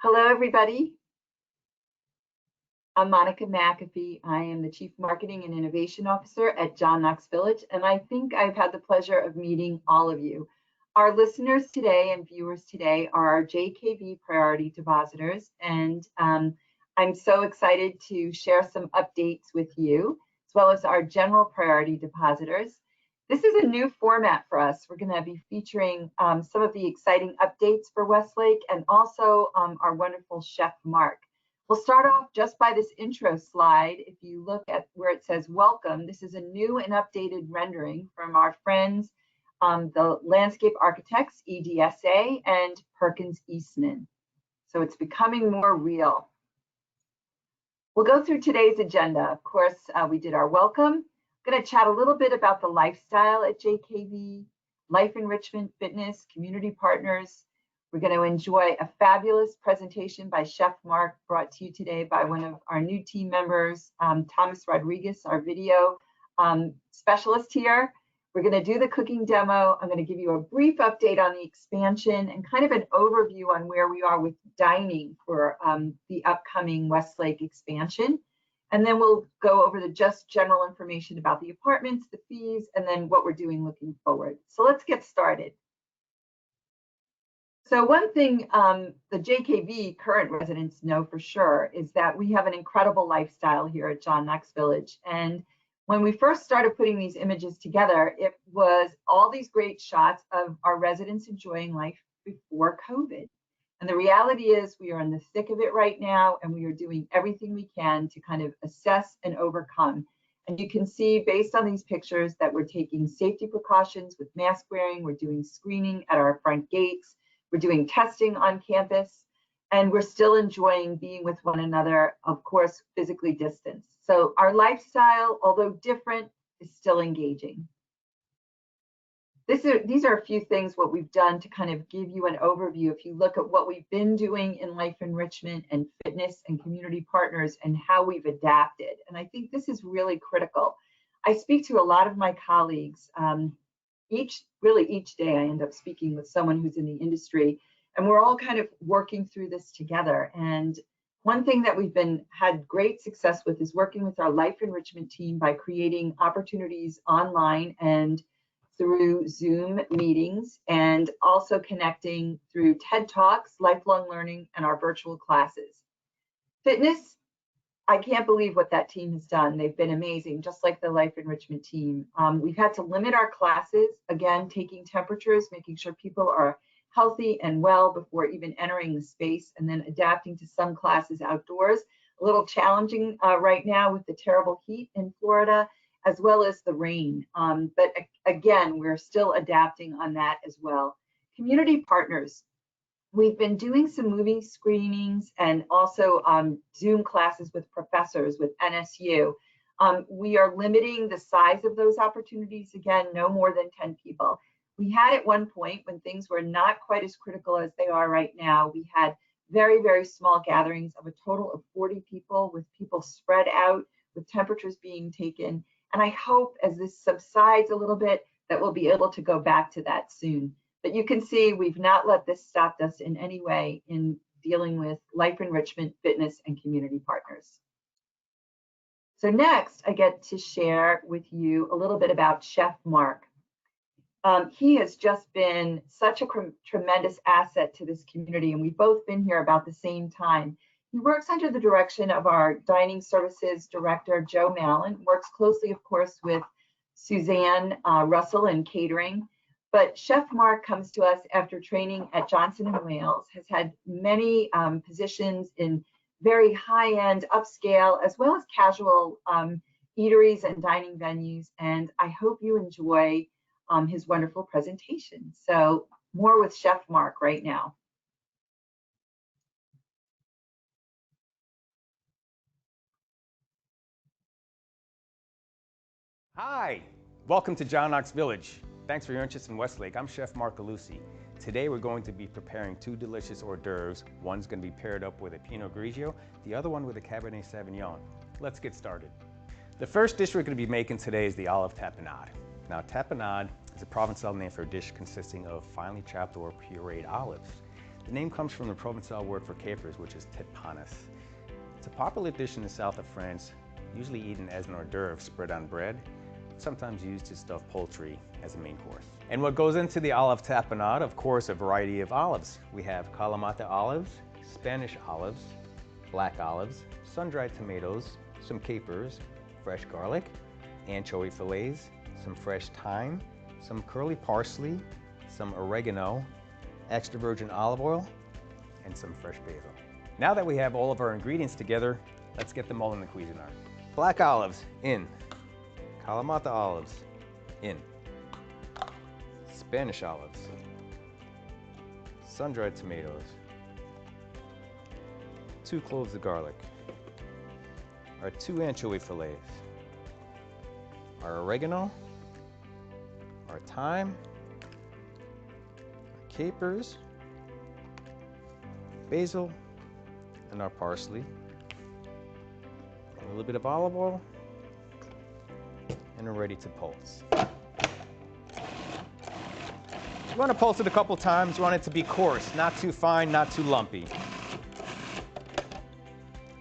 Hello, everybody. I'm Monica McAfee. I am the Chief Marketing and Innovation Officer at John Knox Village, and I think I've had the pleasure of meeting all of you. Our listeners today and viewers today are our JKV priority depositors, and I'm so excited to share some updates with you, as well as our general priority depositors. This is a new format for us. We're going to be featuring some of the exciting updates for WestLake and also our wonderful chef, Mark. We'll start off just by this intro slide. If you look at where it says welcome, this is a new and updated rendering from our friends, the landscape architects, EDSA, and Perkins Eastman. So it's becoming more real. We'll go through today's agenda. Of course, we did our welcome. I'm going to chat a little bit about the lifestyle at JKV, life enrichment, fitness, community partners. We're going to enjoy a fabulous presentation by Chef Mark, brought to you today by one of our new team members, Thomas Rodriguez, our video specialist here. We're going to do the cooking demo. I'm going to give you a brief update on the expansion and kind of an overview on where we are with dining for the upcoming WestLake expansion. And then we'll go over the just general information about the apartments, the fees, and then what we're doing looking forward. So let's get started. So one thing the JKV current residents know for sure is that we have an incredible lifestyle here at John Knox Village. And when we first started putting these images together, it was all these great shots of our residents enjoying life before COVID. And the reality is we are in the thick of it right now, and we are doing everything we can to kind of assess and overcome. And you can see based on these pictures that we're taking safety precautions with mask wearing, we're doing screening at our front gates, we're doing testing on campus, and we're still enjoying being with one another, of course, physically distanced. So our lifestyle, although different, is still engaging. These are a few things what we've done to kind of give you an overview. If you look at what we've been doing in life enrichment and fitness and community partners and how we've adapted. And I think this is really critical. I speak to a lot of my colleagues. Each day I end up speaking with someone who's in the industry, and we're all kind of working through this together. And one thing that we've had great success with is working with our life enrichment team by creating opportunities online and through Zoom meetings, and also connecting through TED Talks, lifelong learning, and our virtual classes. Fitness, I can't believe what that team has done. They've been amazing, just like the life enrichment team. We've had to limit our classes, again, taking temperatures, making sure people are healthy and well before even entering the space, and then adapting to some classes outdoors. A little challenging right now with the terrible heat in Florida, as well as the rain. But again, we're still adapting on that as well. Community partners. We've been doing some movie screenings and also Zoom classes with professors with NSU. We are limiting the size of those opportunities, again, no more than 10 people. We had at one point when things were not quite as critical as they are right now, we had very, very small gatherings of a total of 40 people, with people spread out, with temperatures being taken. And I hope as this subsides a little bit that we'll be able to go back to that soon. But you can see we've not let this stop us in any way in dealing with life enrichment, fitness, and community partners. So next, I get to share with you a little bit about Chef Mark. He has just been such a tremendous asset to this community, and we've both been here about the same time. He works under the direction of our dining services director, Joe Mallon, works closely, of course, with Suzanne Russell in catering. But Chef Mark comes to us after training at Johnson & Wales, has had many positions in very high-end, upscale, as well as casual eateries and dining venues. And I hope you enjoy his wonderful presentation. So more with Chef Mark right now. Hi, welcome to John Knox Village. Thanks for your interest in WestLake. I'm Chef Mark Galusi. Today we're going to be preparing two delicious hors d'oeuvres. One's going to be paired up with a Pinot Grigio, the other one with a Cabernet Sauvignon. Let's get started. The first dish we're going to be making today is the olive tapenade. Now, tapenade is a Provençal name for a dish consisting of finely chopped or pureed olives. The name comes from the Provençal word for capers, which is titpanas. It's a popular dish in the south of France, usually eaten as an hors d'oeuvre spread on bread, sometimes used to stuff poultry as a main course. And what goes into the olive tapenade, of course, a variety of olives. We have Kalamata olives, Spanish olives, black olives, sun-dried tomatoes, some capers, fresh garlic, anchovy fillets, some fresh thyme, some curly parsley, some oregano, extra virgin olive oil, and some fresh basil. Now that we have all of our ingredients together, let's get them all in the Cuisinart. Black olives, in. Kalamata olives, in. Spanish olives. Sun-dried tomatoes. 2 cloves of garlic. Our 2 anchovy fillets. Our oregano. Our thyme. Our capers. Basil. And our parsley. A little bit of olive oil. And we're ready to pulse. You want to pulse it a couple times. You want it to be coarse, not too fine, not too lumpy.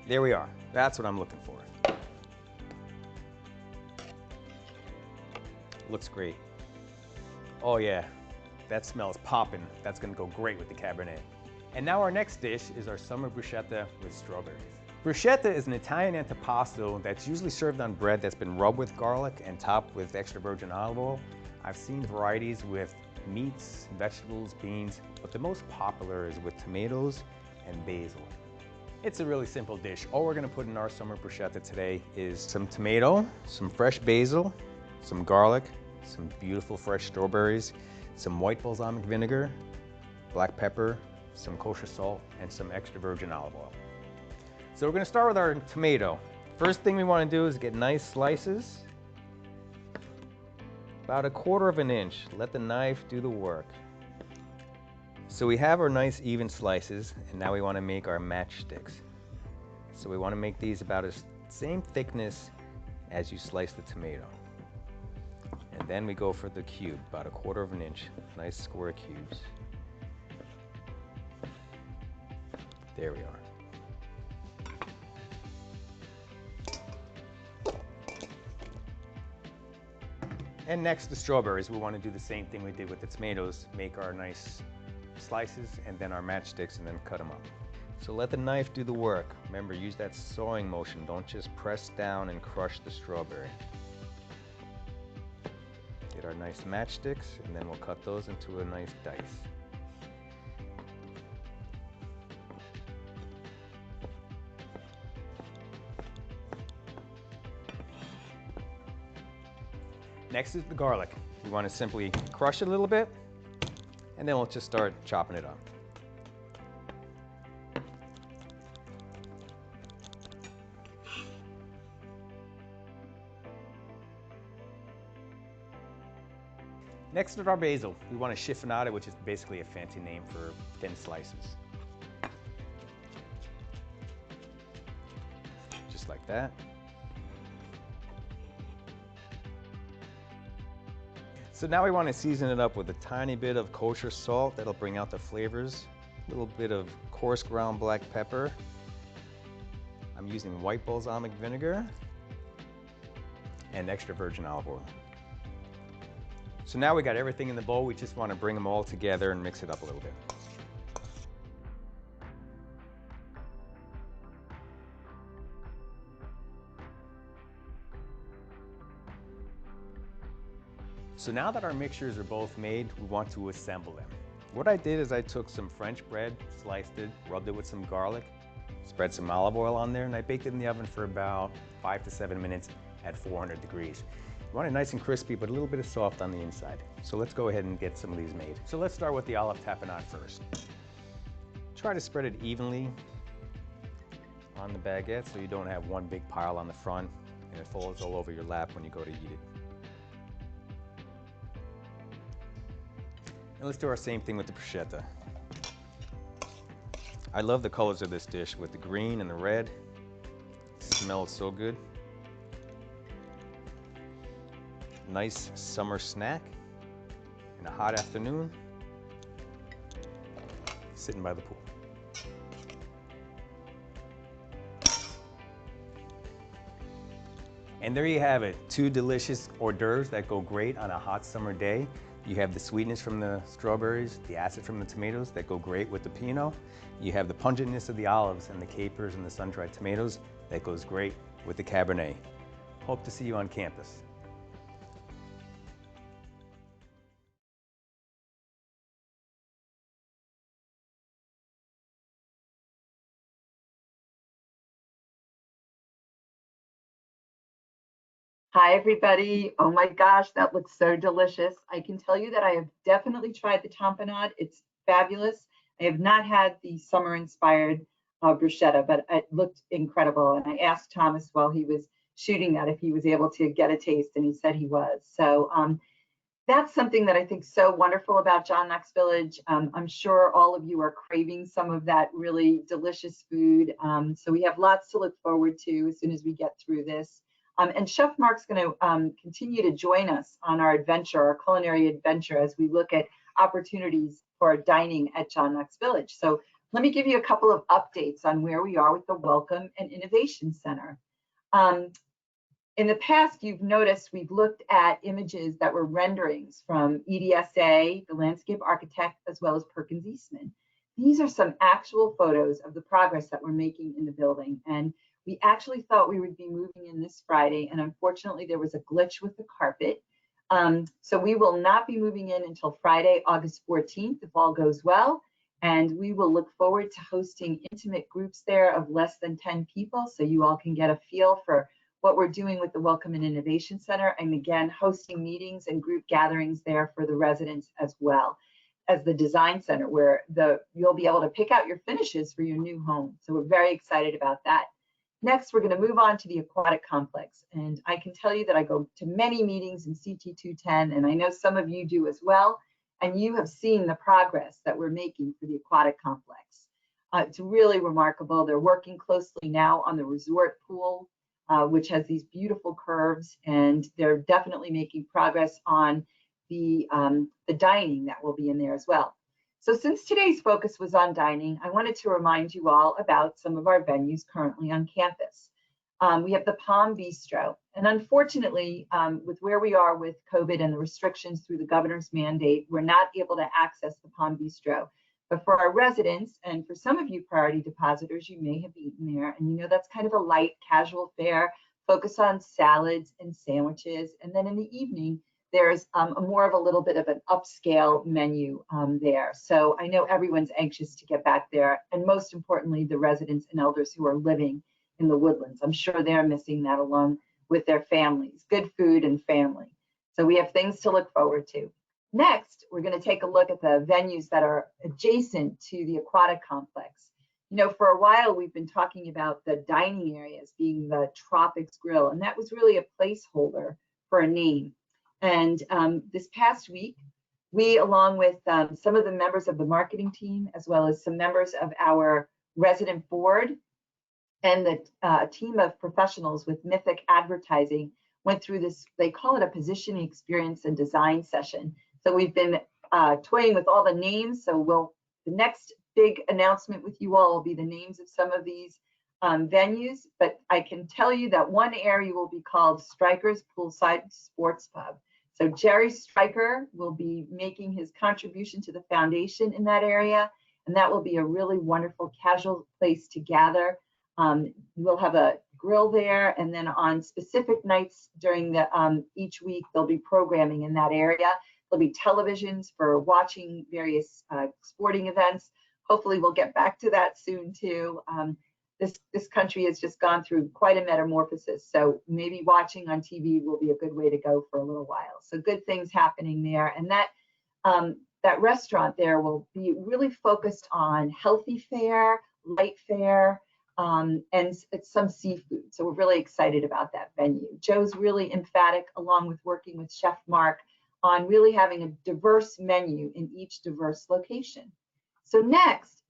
There we are. That's what I'm looking for. Looks great. Oh yeah, that smells popping. That's gonna go great with the Cabernet. And now our next dish is our summer bruschetta with strawberries. Bruschetta is an Italian antipasto that's usually served on bread that's been rubbed with garlic and topped with extra virgin olive oil. I've seen varieties with meats, vegetables, beans, but the most popular is with tomatoes and basil. It's a really simple dish. All we're gonna put in our summer bruschetta today is some tomato, some fresh basil, some garlic, some beautiful fresh strawberries, some white balsamic vinegar, black pepper, some kosher salt, and some extra virgin olive oil. So we're gonna start with our tomato. First thing we wanna do is get nice slices, about 1/4 of an inch. Let the knife do the work. So we have our nice even slices, and now we wanna make our matchsticks. So we wanna make these about the same thickness as you slice the tomato. And then we go for the cube, about 1/4 of an inch, nice square cubes. There we are. And next, the strawberries. We want to do the same thing we did with the tomatoes, make our nice slices and then our matchsticks and then cut them up. So let the knife do the work. Remember, use that sawing motion. Don't just press down and crush the strawberry. Get our nice matchsticks and then we'll cut those into a nice dice. Next is the garlic. We want to simply crush it a little bit, and then we'll just start chopping it up. Next is our basil. We want to chiffonade, which is basically a fancy name for thin slices. Just like that. So now we want to season it up with a tiny bit of kosher salt. That'll bring out the flavors. A little bit of coarse ground black pepper. I'm using white balsamic vinegar and extra virgin olive oil. So now we got everything in the bowl. We just want to bring them all together and mix it up a little bit. So now that our mixtures are both made, we want to assemble them. What I did is I took some French bread, sliced it, rubbed it with some garlic, spread some olive oil on there, and I baked it in the oven for about 5 to 7 minutes at 400 degrees. You want it nice and crispy, but a little bit of soft on the inside. So let's go ahead and get some of these made. So let's start with the olive tapenade first. Try to spread it evenly on the baguette so you don't have one big pile on the front and it falls all over your lap when you go to eat it. And let's do our same thing with the bruschetta. I love the colors of this dish with the green and the red. It smells so good. Nice summer snack in a hot afternoon. sitting by the pool. And there you have it, 2 delicious hors d'oeuvres that go great on a hot summer day. You have the sweetness from the strawberries, the acid from the tomatoes that go great with the Pinot. You have the pungentness of the olives and the capers and the sun-dried tomatoes that goes great with the Cabernet. Hope to see you on campus. Hi, everybody. Oh my gosh, that looks so delicious. I can tell you that I have definitely tried the tamponade. It's fabulous. I have not had the summer-inspired bruschetta, but it looked incredible. And I asked Thomas while he was shooting that if he was able to get a taste, and he said he was. So that's something that I think so wonderful about John Knox Village. I'm sure all of you are craving some of that really delicious food. So we have lots to look forward to as soon as we get through this. And Chef Mark's going to continue to join us on our adventure, our culinary adventure, as we look at opportunities for dining at John Knox Village. So let me give you a couple of updates on where we are with the Welcome and Innovation Center. In the past, you've noticed we've looked at images that were renderings from EDSA, the landscape architect, as well as Perkins Eastman. These are some actual photos of the progress that we're making in the building. And we actually thought we would be moving in this Friday, and unfortunately there was a glitch with the carpet. So we will not be moving in until Friday, August 14th, if all goes well. And we will look forward to hosting intimate groups there of less than 10 people, so you all can get a feel for what we're doing with the Welcome and Innovation Center, and again, hosting meetings and group gatherings there for the residents as well as the design center, where you'll be able to pick out your finishes for your new home. So we're very excited about that. Next, we're going to move on to the aquatic complex. And I can tell you that I go to many meetings in CT 210, and I know some of you do as well. And you have seen the progress that we're making for the aquatic complex. It's really remarkable. They're working closely now on the resort pool, which has these beautiful curves, and they're definitely making progress on the dining that will be in there as well. So since today's focus was on dining, I wanted to remind you all about some of our venues currently on campus. We have the Palm Bistro, and unfortunately, with where we are with COVID and the restrictions through the governor's mandate, we're not able to access the Palm Bistro. But for our residents, and for some of you priority depositors, you may have eaten there, and you know that's kind of a light, casual fare, focus on salads and sandwiches, and then in the evening, there's more of a little bit of an upscale menu there. So I know everyone's anxious to get back there, and most importantly, the residents and elders who are living in the Woodlands. I'm sure they're missing that along with their families, good food and family. So we have things to look forward to. Next, we're going to take a look at the venues that are adjacent to the aquatic complex. You know, for a while, we've been talking about the dining areas being the Tropics Grill, and that was really a placeholder for a name. And this past week, we, along with some of the members of the marketing team, as well as some members of our resident board and the team of professionals with Mythic Advertising, went through this, they call it a positioning experience and design session. So we've been toying with all the names. So the next big announcement with you all will be the names of some of these venues. But I can tell you that one area will be called Stryker's Poolside Sports Pub. So Jerry Stryker will be making his contribution to the foundation in that area, and that will be a really wonderful casual place to gather. We'll have a grill there, and then on specific nights during the each week, there'll be programming in that area. There'll be televisions for watching various sporting events. Hopefully we'll get back to that soon too. This country has just gone through quite a metamorphosis, so maybe watching on TV will be a good way to go for a little while. So good things happening there, and that restaurant there will be really focused on healthy fare, light fare, and it's some seafood. So we're really excited about that venue. Joe's really emphatic, along with working with Chef Mark, on really having a diverse menu in each diverse location. So next,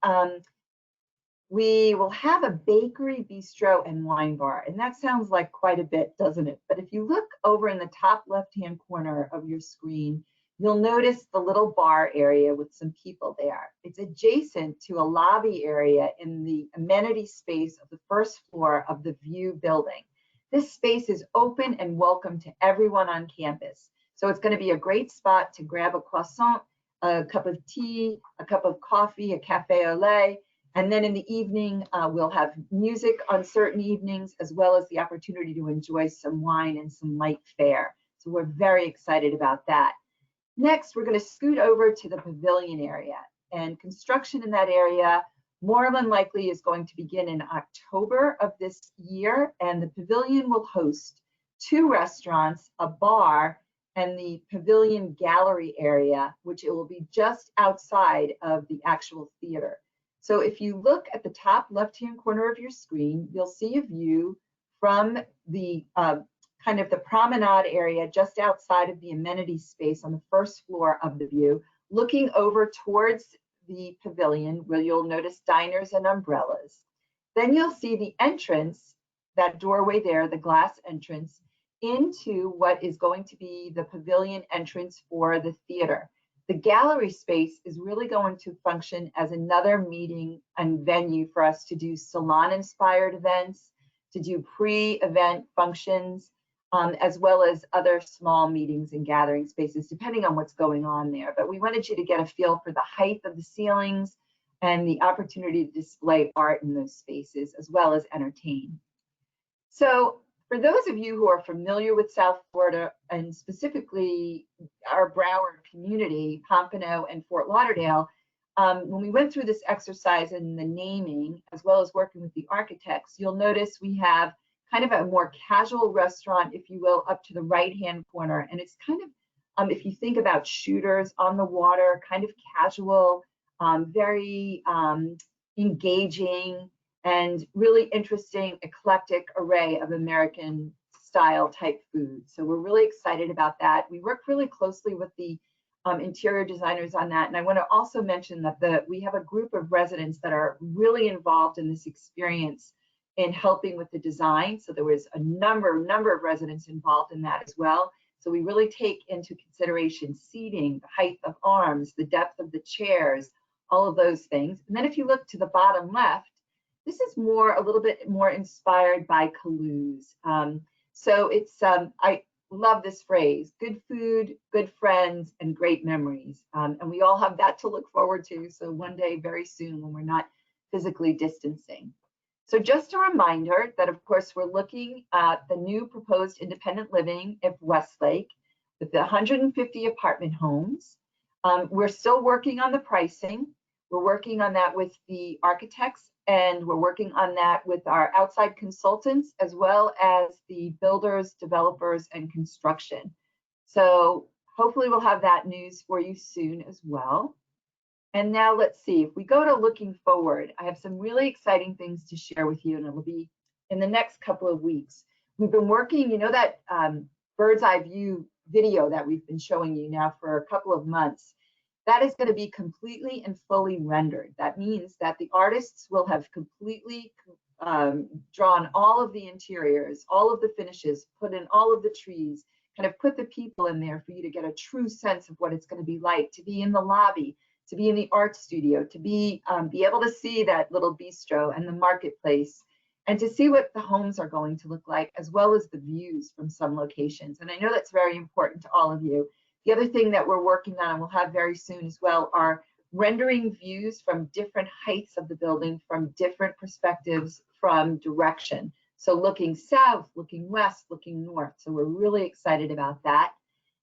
we will have a bakery, bistro, and wine bar. And that sounds like quite a bit, doesn't it? But if you look over in the top left-hand corner of your screen, You'll notice the little bar area with some people there. It's adjacent to a lobby area in the amenity space of the first floor of the View building. This space is open and welcome to everyone on campus. So it's going to be a great spot to grab a croissant, a cup of tea, a cup of coffee, a cafe au lait. And then in the evening, we'll have music on certain evenings, as well as the opportunity to enjoy some wine and some light fare. So we're very excited about that. Next, we're going to scoot over to the pavilion area, and construction in that area more than likely is going to begin in October of this year, and the pavilion will host 2 restaurants, a bar, and the pavilion gallery area, which it will be just outside of the actual theater. So if you look at the top left-hand corner of your screen, you'll see a view from the kind of the promenade area just outside of the amenity space on the first floor of the View, looking over towards the pavilion, where you'll notice diners and umbrellas. Then you'll see the entrance, that doorway there, the glass entrance, into what is going to be the pavilion entrance for the theater. The gallery space is really going to function as another meeting and venue for us to do salon-inspired events, to do pre-event functions, as well as other small meetings and gathering spaces, depending on what's going on there. But we wanted you to get a feel for the height of the ceilings and the opportunity to display art in those spaces, as well as entertain. So for those of you who are familiar with South Florida, and specifically our Broward community, Pompano and Fort Lauderdale, when we went through this exercise in the naming, as well as working with the architects, you'll notice we have kind of a more casual restaurant, if you will, up to the right-hand corner. And it's kind of, if you think about shooters on the water, kind of casual, very engaging, and really interesting, eclectic array of American style type food. So we're really excited about that. We work really closely with the interior designers on that. And I want to also mention that we have a group of residents that are really involved in this experience in helping with the design. So there was a number of residents involved in that as well. So we really take into consideration seating, the height of arms, the depth of the chairs, all of those things. And then if you look to the bottom left, this is a little bit more inspired by Calouse. So it's, I love this phrase, good food, good friends, and great memories. And we all have that to look forward to. So one day very soon when we're not physically distancing. So just a reminder that, of course, we're looking at the new proposed independent living at WestLake with the 150 apartment homes. We're still working on the pricing. We're working on that with the architects, and we're working on that with our outside consultants, as well as the builders, developers, and construction. So hopefully we'll have that news for you soon as well. And now let's see, if we go to looking forward, I have some really exciting things to share with you, and it'll be in the next couple of weeks. We've been working, you know, that bird's eye view video that we've been showing you now for a couple of months. That is going to be completely and fully rendered. That means that the artists will have completely drawn all of the interiors, all of the finishes, put in all of the trees, kind of put the people in there for you to get a true sense of what it's going to be like to be in the lobby, to be in the art studio, to be able to see that little bistro and the marketplace, and to see what the homes are going to look like, as well as the views from some locations. And I know that's very important to all of you. The other thing that we're working on, and we'll have very soon as well, are rendering views from different heights of the building, from different perspectives, from direction. So looking south, looking west, looking north. So we're really excited about that.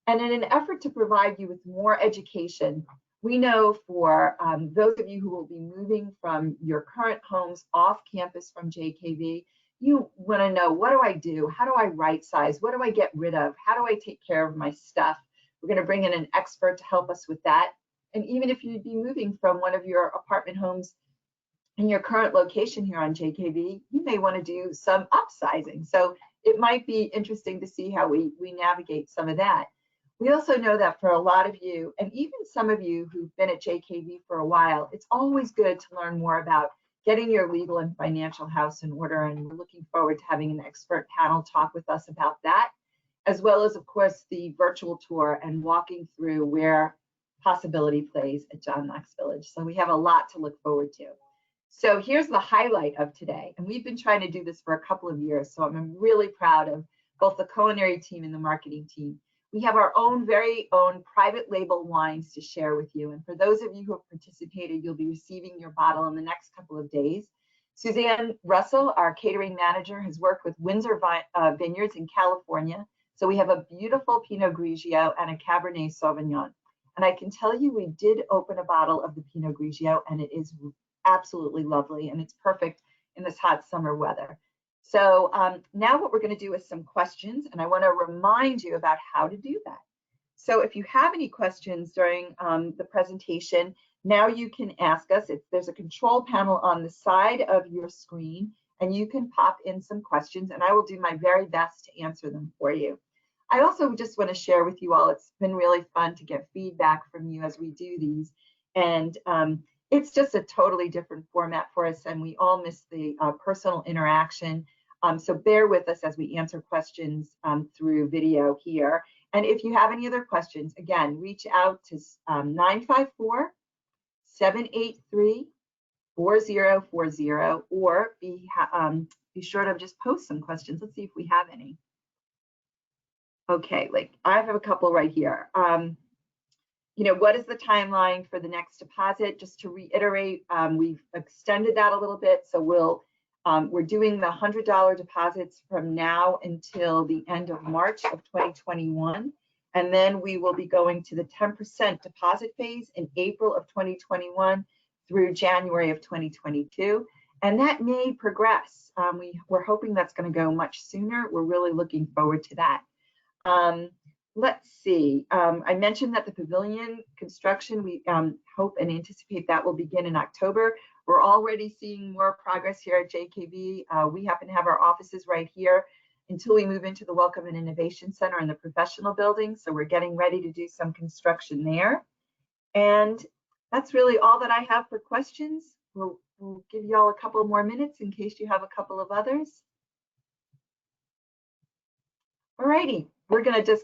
And in an effort to provide you with more education, we know for those of you who will be moving from your current homes off campus from JKV, you want to know, what do I do? How do I right size? What do I get rid of? How do I take care of my stuff? We're going to bring in an expert to help us with that. And even if you'd be moving from one of your apartment homes in your current location here on JKV, you may want to do some upsizing. So it might be interesting to see how we navigate some of that. We also know that for a lot of you, and even some of you who've been at JKV for a while, it's always good to learn more about getting your legal and financial house in order. And we're looking forward to having an expert panel talk with us about that. as well as, of course, the virtual tour and walking through where possibility plays at John Knox Village. So we have a lot to look forward to. So here's the highlight of today. And we've been trying to do this for a couple of years. So I'm really proud of both the culinary team and the marketing team. We have our own very own private label wines to share with you. And for those of you who have participated, you'll be receiving your bottle in the next couple of days. Suzanne Russell, our catering manager, has worked with Windsor Vineyards in California. So we have a beautiful Pinot Grigio and a Cabernet Sauvignon. And I can tell you, we did open a bottle of the Pinot Grigio, and it is absolutely lovely, and it's perfect in this hot summer weather. So now what we're going to do is some questions, and I want to remind you about how to do that. So if you have any questions during the presentation, now you can ask us. There's a control panel on the side of your screen, and you can pop in some questions, and I will do my very best to answer them for you. I also just want to share with you all, it's been really fun to get feedback from you as we do these, and it's just a totally different format for us, and we all miss the personal interaction. So bear with us as we answer questions through video here. And if you have any other questions, again, reach out to 954-783-4040, or be sure to just post some questions. Let's see if we have any. Okay, like I have a couple right here. You know, what is the timeline for the next deposit? Just to reiterate, we've extended that a little bit. So we're doing the $100 deposits from now until the end of March of 2021. And then we will be going to the 10% deposit phase in April of 2021 through January of 2022. And that may progress. We're hoping that's going to go much sooner. We're really looking forward to that. Let's see. I mentioned that the pavilion construction, we hope and anticipate that will begin in October. We're already seeing more progress here at JKV. We happen to have our offices right here until we move into the Welcome and Innovation Center in the professional building. So we're getting ready to do some construction there. And that's really all that I have for questions. We'll give you all a couple more minutes in case you have a couple of others. All righty, we're going to just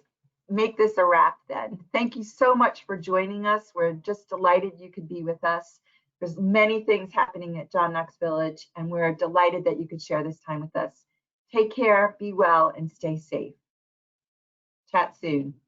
make this a wrap then. Thank you so much for joining us. We're just delighted you could be with us. There's many things happening at John Knox Village, and we're delighted that you could share this time with us. Take care, be well, and stay safe. Chat soon.